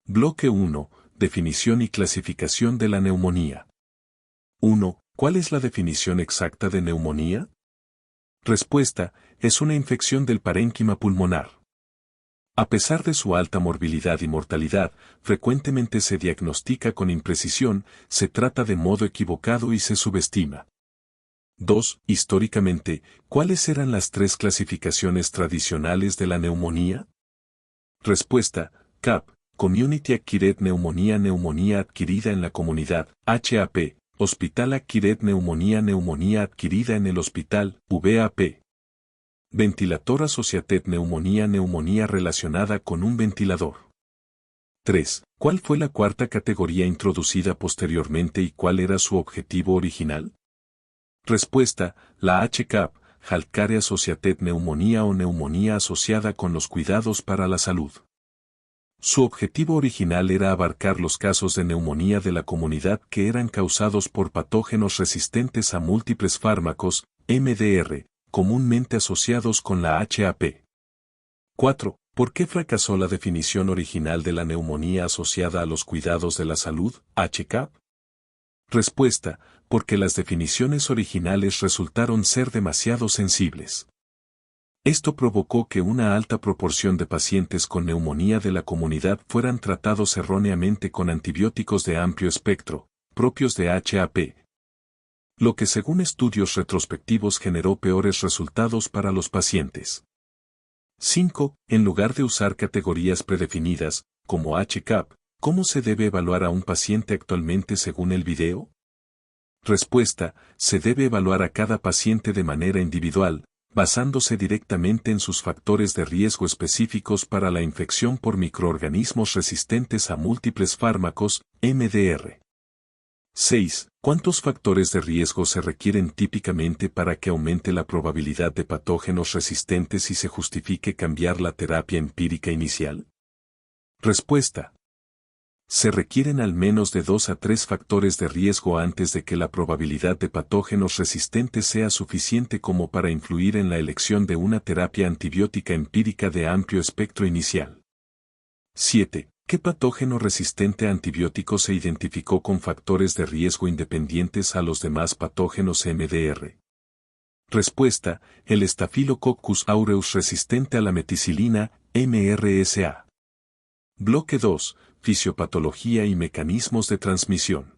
Bloque 1. Definición y clasificación de la neumonía. 1. ¿Cuál es la definición exacta de neumonía? Respuesta: es una infección del parénquima pulmonar. A pesar de su alta morbilidad y mortalidad, frecuentemente se diagnostica con imprecisión, se trata de modo equivocado y se subestima. 2. Históricamente, ¿cuáles eran las tres clasificaciones tradicionales de la neumonía? Respuesta: CAP, Community Acquired Pneumonia, neumonía adquirida en la comunidad, HAP, Hospital Acquired Pneumonia, neumonía adquirida en el hospital, VAP. Ventilator Associated Pneumonia, neumonía relacionada con un ventilador. 3. ¿Cuál fue la cuarta categoría introducida posteriormente y cuál era su objetivo original? Respuesta: la HCAP, Healthcare Associated Pneumonia o neumonía asociada con los cuidados para la salud. Su objetivo original era abarcar los casos de neumonía de la comunidad que eran causados por patógenos resistentes a múltiples fármacos, MDR, comúnmente asociados con la HAP. 4. ¿Por qué fracasó la definición original de la neumonía asociada a los cuidados de la salud, HCAP? Respuesta: porque las definiciones originales resultaron ser demasiado sensibles. Esto provocó que una alta proporción de pacientes con neumonía de la comunidad fueran tratados erróneamente con antibióticos de amplio espectro, propios de HAP. Lo que según estudios retrospectivos generó peores resultados para los pacientes. 5. En lugar de usar categorías predefinidas, como HCAP, ¿cómo se debe evaluar a un paciente actualmente según el video? Respuesta: se debe evaluar a cada paciente de manera individual, basándose directamente en sus factores de riesgo específicos para la infección por microorganismos resistentes a múltiples fármacos, MDR. 6. ¿Cuántos factores de riesgo se requieren típicamente para que aumente la probabilidad de patógenos resistentes y se justifique cambiar la terapia empírica inicial? Respuesta: se requieren al menos de 2 a 3 factores de riesgo antes de que la probabilidad de patógenos resistentes sea suficiente como para influir en la elección de una terapia antibiótica empírica de amplio espectro inicial. 7. ¿Qué patógeno resistente a antibióticos se identificó con factores de riesgo independientes a los demás patógenos MDR? Respuesta: el Staphylococcus aureus resistente a la meticilina, MRSA. Bloque 2. Fisiopatología y mecanismos de transmisión.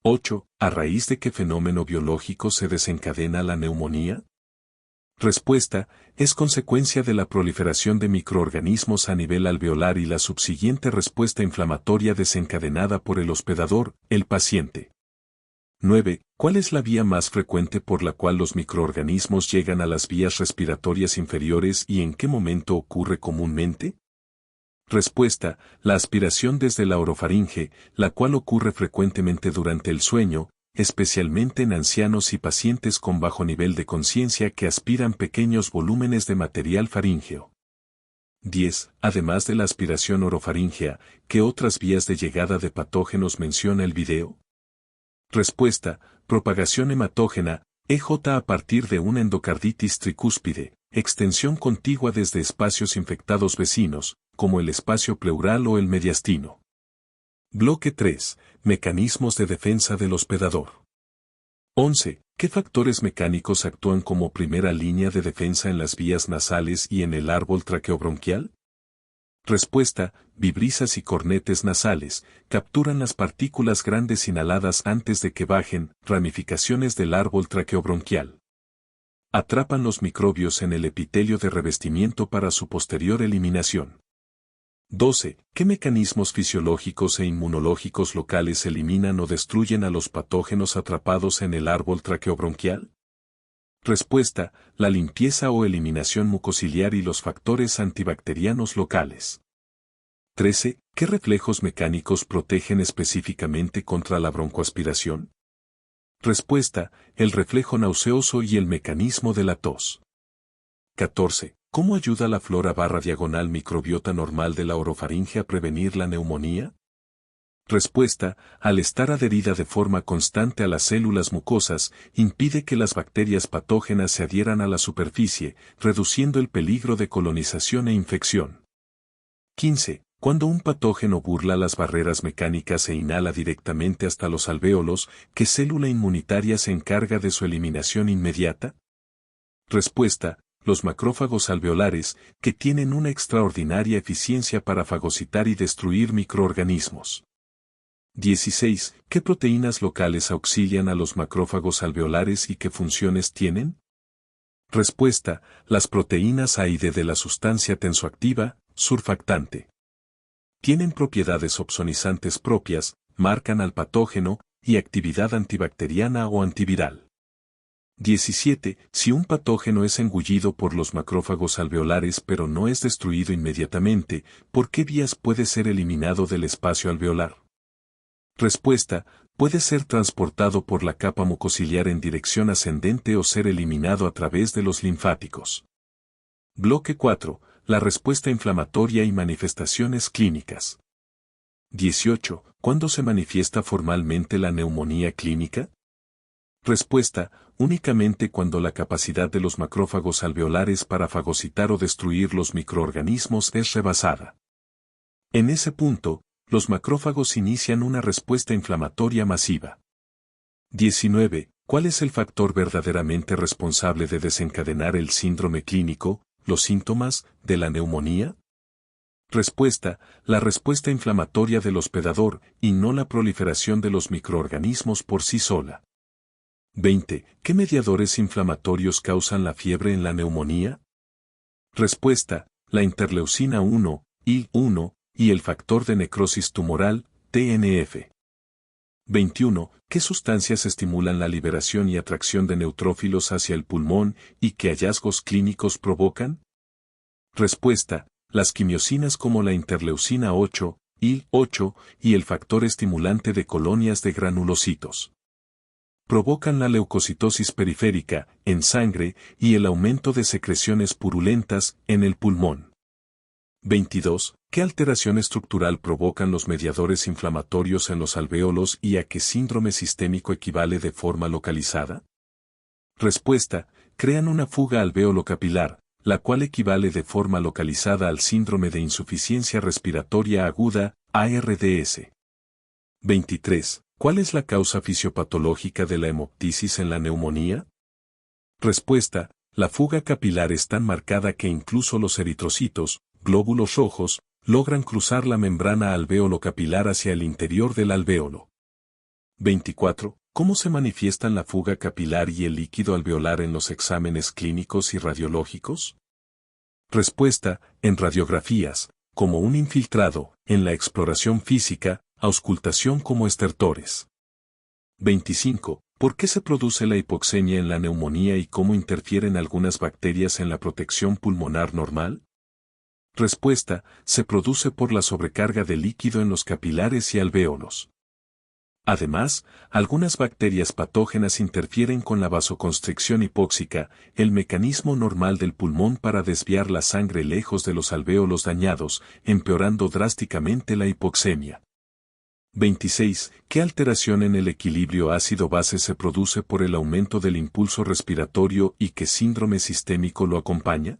8. ¿A raíz de qué fenómeno biológico se desencadena la neumonía? Respuesta: es consecuencia de la proliferación de microorganismos a nivel alveolar y la subsiguiente respuesta inflamatoria desencadenada por el hospedador, el paciente. 9. ¿Cuál es la vía más frecuente por la cual los microorganismos llegan a las vías respiratorias inferiores y en qué momento ocurre comúnmente? Respuesta: la aspiración desde la orofaringe, la cual ocurre frecuentemente durante el sueño, especialmente en ancianos y pacientes con bajo nivel de conciencia que aspiran pequeños volúmenes de material faríngeo. 10. Además de la aspiración orofaríngea, ¿qué otras vías de llegada de patógenos menciona el video? Respuesta: propagación hematógena, EJ a partir de una endocarditis tricúspide, extensión contigua desde espacios infectados vecinos, como el espacio pleural o el mediastino. Bloque 3. Mecanismos de defensa del hospedador. 11. ¿Qué factores mecánicos actúan como primera línea de defensa en las vías nasales y en el árbol traqueobronquial? Respuesta: vibrisas y cornetes nasales, capturan las partículas grandes inhaladas antes de que bajen, ramificaciones del árbol traqueobronquial. Atrapan los microbios en el epitelio de revestimiento para su posterior eliminación. 12. ¿Qué mecanismos fisiológicos e inmunológicos locales eliminan o destruyen a los patógenos atrapados en el árbol traqueobronquial? Respuesta: la limpieza o eliminación mucociliar y los factores antibacterianos locales. 13. ¿Qué reflejos mecánicos protegen específicamente contra la broncoaspiración? Respuesta: el reflejo nauseoso y el mecanismo de la tos. 14. ¿Cómo ayuda la flora /diagonal microbiota normal de la orofaringe a prevenir la neumonía? Respuesta: al estar adherida de forma constante a las células mucosas, impide que las bacterias patógenas se adhieran a la superficie, reduciendo el peligro de colonización e infección. 15. Cuando un patógeno burla las barreras mecánicas e inhala directamente hasta los alvéolos, ¿qué célula inmunitaria se encarga de su eliminación inmediata? Respuesta: los macrófagos alveolares, que tienen una extraordinaria eficiencia para fagocitar y destruir microorganismos. 16. ¿Qué proteínas locales auxilian a los macrófagos alveolares y qué funciones tienen? Respuesta: las proteínas A y D de la sustancia tensoactiva, surfactante. Tienen propiedades opsonizantes propias, marcan al patógeno, y actividad antibacteriana o antiviral. 17. Si un patógeno es engullido por los macrófagos alveolares pero no es destruido inmediatamente, ¿por qué vías puede ser eliminado del espacio alveolar? Respuesta: puede ser transportado por la capa mucociliar en dirección ascendente o ser eliminado a través de los linfáticos. Bloque 4. La respuesta inflamatoria y manifestaciones clínicas. 18. ¿Cuándo se manifiesta formalmente la neumonía clínica? Respuesta: únicamente cuando la capacidad de los macrófagos alveolares para fagocitar o destruir los microorganismos es rebasada. En ese punto, los macrófagos inician una respuesta inflamatoria masiva. 19. ¿Cuál es el factor verdaderamente responsable de desencadenar el síndrome clínico, los síntomas, de la neumonía? Respuesta: la respuesta inflamatoria del hospedador, y no la proliferación de los microorganismos por sí sola. 20. ¿Qué mediadores inflamatorios causan la fiebre en la neumonía? Respuesta: la interleucina 1, IL-1, y el factor de necrosis tumoral, TNF. 21. ¿Qué sustancias estimulan la liberación y atracción de neutrófilos hacia el pulmón y qué hallazgos clínicos provocan? Respuesta: las quimiosinas como la interleucina 8, IL-8, y el factor estimulante de colonias de granulocitos. Provocan la leucocitosis periférica, en sangre, y el aumento de secreciones purulentas, en el pulmón. 22. ¿Qué alteración estructural provocan los mediadores inflamatorios en los alvéolos y a qué síndrome sistémico equivale de forma localizada? Respuesta: crean una fuga alveolo-capilar, la cual equivale de forma localizada al síndrome de insuficiencia respiratoria aguda, ARDS. 23. ¿Cuál es la causa fisiopatológica de la hemoptisis en la neumonía? Respuesta: la fuga capilar es tan marcada que incluso los eritrocitos, glóbulos rojos, logran cruzar la membrana alveolo-capilar hacia el interior del alvéolo. 24. ¿Cómo se manifiestan la fuga capilar y el líquido alveolar en los exámenes clínicos y radiológicos? Respuesta: en radiografías, como un infiltrado, en la exploración física, auscultación como estertores. 25. ¿Por qué se produce la hipoxemia en la neumonía y cómo interfieren algunas bacterias en la protección pulmonar normal? Respuesta: se produce por la sobrecarga de líquido en los capilares y alvéolos. Además, algunas bacterias patógenas interfieren con la vasoconstricción hipóxica, el mecanismo normal del pulmón para desviar la sangre lejos de los alvéolos dañados, empeorando drásticamente la hipoxemia. 26. ¿Qué alteración en el equilibrio ácido-base se produce por el aumento del impulso respiratorio y qué síndrome sistémico lo acompaña?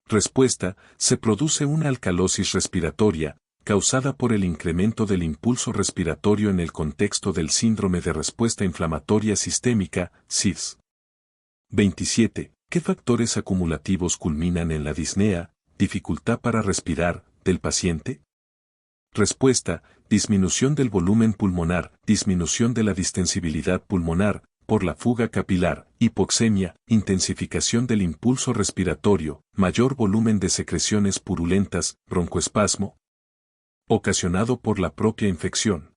Respuesta: se produce una alcalosis respiratoria, causada por el incremento del impulso respiratorio en el contexto del síndrome de respuesta inflamatoria sistémica, SIDS. 27. ¿Qué factores acumulativos culminan en la disnea, dificultad para respirar, del paciente? Respuesta: disminución del volumen pulmonar, disminución de la distensibilidad pulmonar, por la fuga capilar, hipoxemia, intensificación del impulso respiratorio, mayor volumen de secreciones purulentas, broncoespasmo, ocasionado por la propia infección.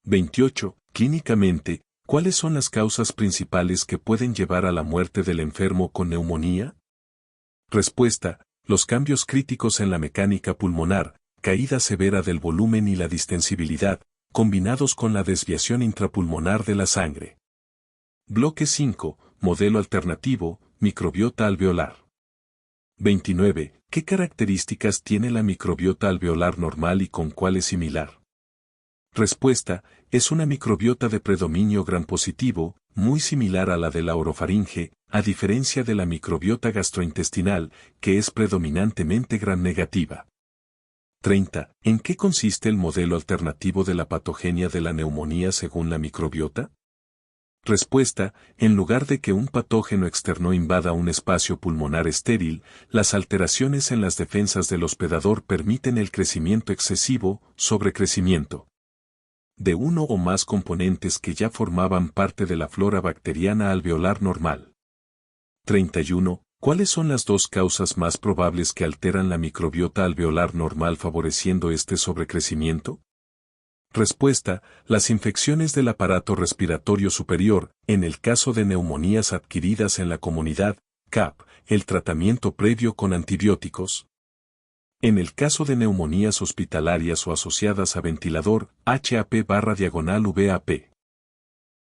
28. Clínicamente, ¿cuáles son las causas principales que pueden llevar a la muerte del enfermo con neumonía? Respuesta: los cambios críticos en la mecánica pulmonar, caída severa del volumen y la distensibilidad, combinados con la desviación intrapulmonar de la sangre. Bloque 5. Modelo alternativo, microbiota alveolar. 29. ¿Qué características tiene la microbiota alveolar normal y con cuál es similar? Respuesta: es una microbiota de predominio gram positivo, muy similar a la de la orofaringe, a diferencia de la microbiota gastrointestinal, que es predominantemente gram negativa. 30. ¿En qué consiste el modelo alternativo de la patogenia de la neumonía según la microbiota? Respuesta: en lugar de que un patógeno externo invada un espacio pulmonar estéril, las alteraciones en las defensas del hospedador permiten el crecimiento excesivo, sobrecrecimiento, de uno o más componentes que ya formaban parte de la flora bacteriana alveolar normal. 31. ¿Cuáles son las dos causas más probables que alteran la microbiota alveolar normal favoreciendo este sobrecrecimiento? Respuesta: las infecciones del aparato respiratorio superior, en el caso de neumonías adquiridas en la comunidad, CAP, el tratamiento previo con antibióticos. En el caso de neumonías hospitalarias o asociadas a ventilador, HAP/VAP.